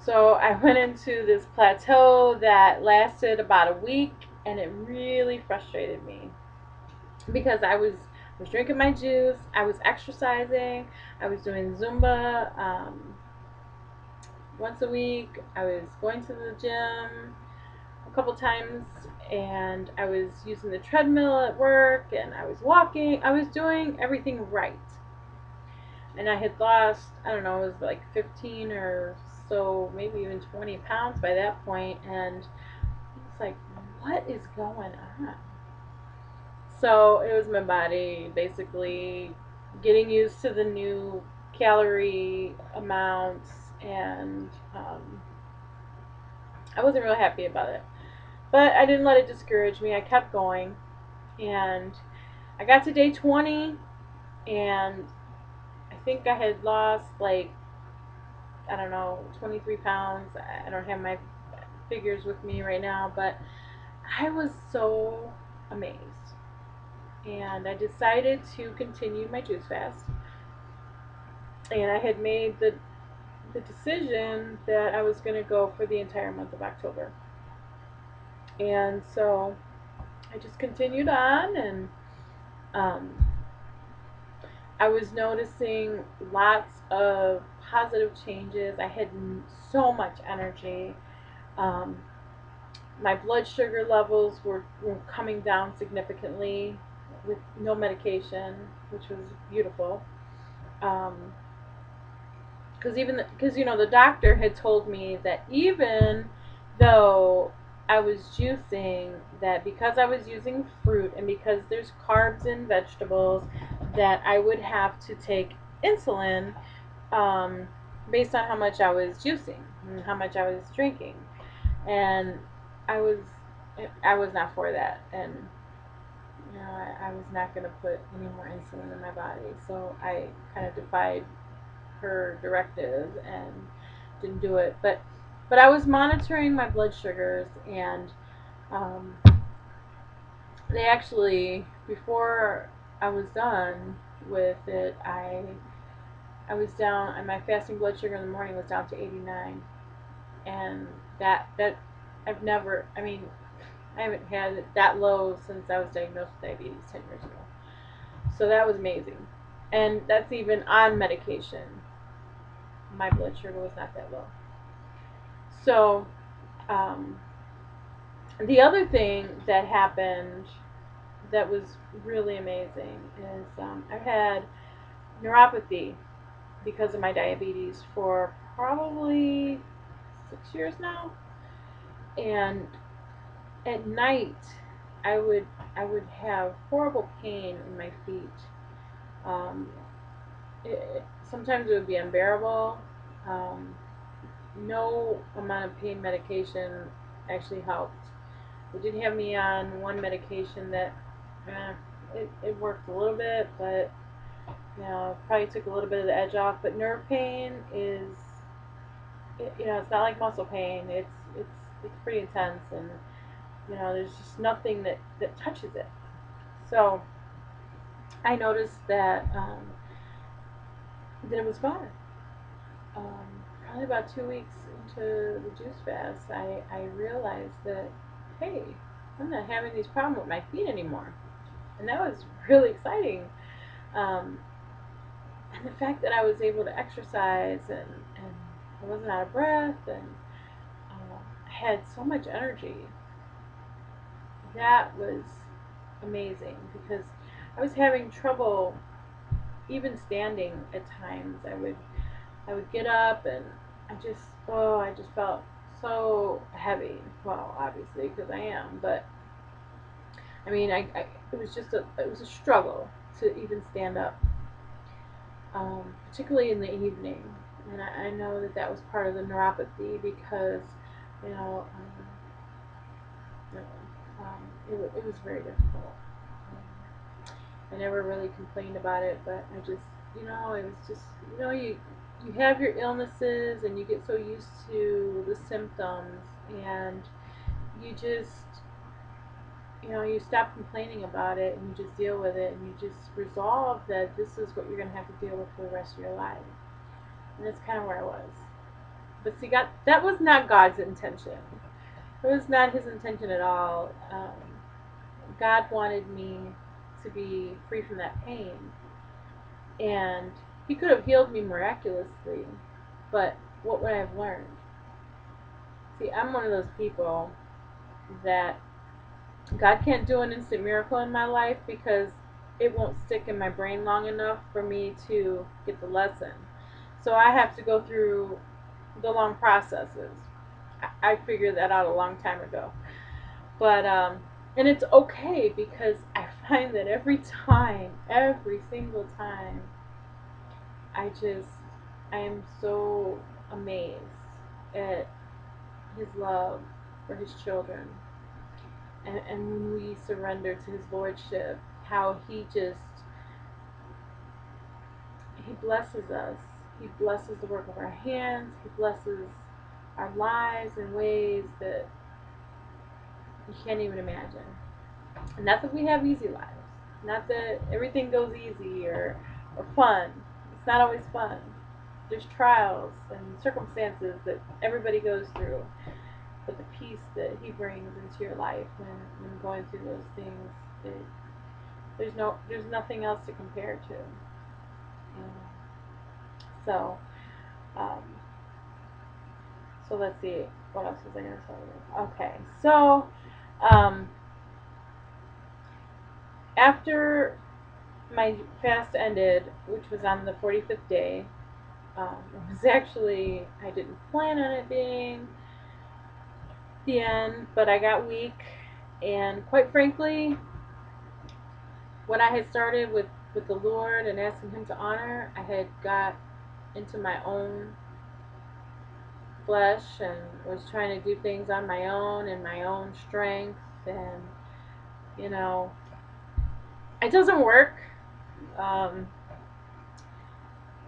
So I went into this plateau that lasted about a week, and it really frustrated me because I was drinking my juice, I was exercising, I was doing Zumba once a week, I was going to the gym a couple times, and I was using the treadmill at work, and I was walking. I was doing everything right, and I had lost, I don't know, it was like 15 or so, maybe even 20 pounds by that point, and it's like, what is going on? So it was my body basically getting used to the new calorie amounts, and I wasn't really happy about it. But I didn't let it discourage me. I kept going, and I got to day 20, and I think I had lost like, I don't know, 23 pounds. I don't have my figures with me right now, but I was so amazed. And I decided to continue my juice fast. And I had made the decision that I was going to go for the entire month of October. And so I just continued on, and um, I was noticing lots of positive changes. I had so much energy. Um, my blood sugar levels were coming down significantly with no medication, which was beautiful. Um, because the doctor had told me that even though I was juicing, that because I was using fruit and because there's carbs in vegetables, that I would have to take insulin, um, based on how much I was juicing and how much I was drinking, and I was I was not for that, and I was not going to put any more insulin in my body, so I kind of defied her directive and didn't do it. But I was monitoring my blood sugars, and um, they actually, before I was done with it, I was down, and my fasting blood sugar in the morning was down to 89, and that I've never, I mean, I haven't had it that low since I was diagnosed with diabetes 10 years ago. So that was amazing. And that's even on medication. My blood sugar was not that low. So, um, the other thing that happened that was really amazing is I've had neuropathy because of my diabetes for probably 6 years now. And at night, I would I would have horrible pain in my feet. Um, Sometimes it would be unbearable. Um, no amount of pain medication actually helped. They did have me on one medication that eh, it worked a little bit, but probably took a little bit of the edge off. But nerve pain is, it's not like muscle pain. It's pretty intense, and there's just nothing that touches it. So I noticed that it was gone. Probably about 2 weeks into the juice fast, I realized that, hey, I'm not having these problems with my feet anymore. And that was really exciting. Um, and the fact that I was able to exercise, and I wasn't out of breath, and I had so much energy, that was amazing because I was having trouble even standing at times. I would get up, and I just felt so heavy. Well, obviously because I am, but I mean, it was a struggle to even stand up, particularly in the evening. And I know that that was part of the neuropathy because, you know, um, it was very difficult. I never really complained about it, but it was just, you have your illnesses and you get so used to the symptoms, and you just, you stop complaining about it, and you just deal with it, and you just resolve that this is what you're going to have to deal with for the rest of your life. And that's kind of where I was. But see, God, that was not God's intention. It was not His intention at all. God wanted me to be free from that pain, and He could have healed me miraculously, but what would I have learned? See, I'm one of those people that God can't do an instant miracle in my life because it won't stick in my brain long enough for me to get the lesson. So I have to go through the long processes. I figured that out a long time ago. But and it's okay because I find that every single time, I am so amazed at His love for His children, and when we surrender to His lordship, how He blesses us. He blesses the work of our hands. He blesses our lives in ways that you can't even imagine. Not that we have easy lives. Not that everything goes easy or fun. It's not always fun. There's trials and circumstances that everybody goes through. But the peace that He brings into your life when going through those things, there's nothing else to compare to. So, um, so let's see. What else was I going to tell you? Okay, so um, after my fast ended, which was on the 45th day, it was actually, I didn't plan on it being the end, but I got weak, and quite frankly, when I had started with the Lord and asking Him to honor, I had got into my own flesh and was trying to do things on my own and my own strength, and you know, it doesn't work. Um,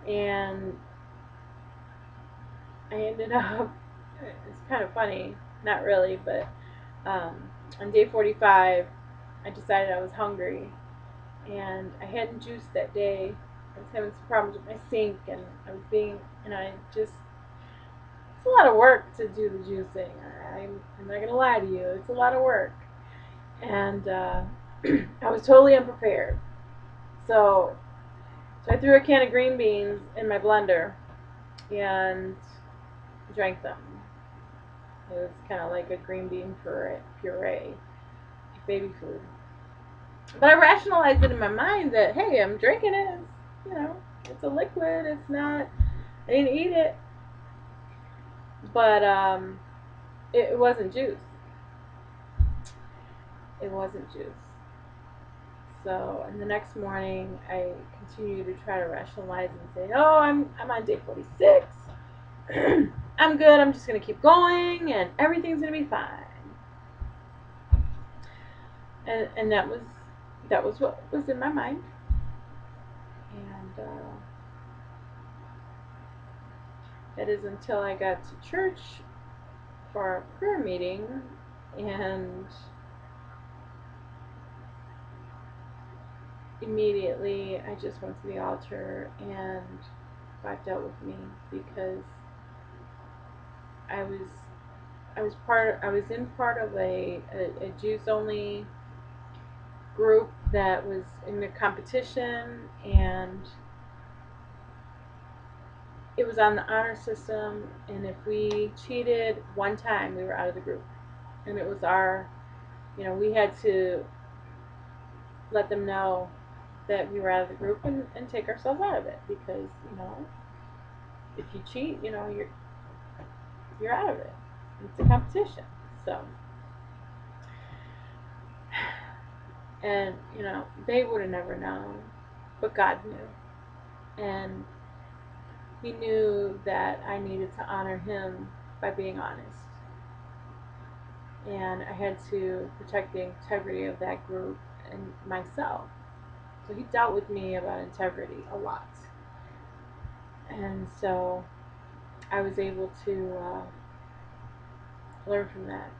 and I ended up, it's kind of funny, not really, but on day 45, I decided I was hungry, and I hadn't juiced that day. I was having some problems with my sink, and I just, it's a lot of work to do the juicing. I'm not going to lie to you, it's a lot of work. And I was totally unprepared. So, so I threw a can of green beans in my blender and drank them. It was kind of like a green bean puree, baby food. But I rationalized it in my mind that, hey, I'm drinking it. It's a liquid. It's not. I didn't eat it, but it wasn't juice. It wasn't juice. So, and the next morning, I continued to try to rationalize and say, oh, I'm on day 46. I'm good. I'm just gonna keep going, and everything's gonna be fine. And that was what was in my mind. And that is until I got to church for our prayer meeting, and immediately I just went to the altar and God dealt with me because I was I was in part of a juice only group that was in a competition, and it was on the honor system, and if we cheated one time we were out of the group, and it was our, we had to let them know that we were out of the group, and take ourselves out of it, because if you cheat, you're out of it. It's a competition. So, and they would have never known, but God knew, and He knew that I needed to honor Him by being honest, and I had to protect the integrity of that group and myself. So He dealt with me about integrity a lot, and so I was able to learn from that.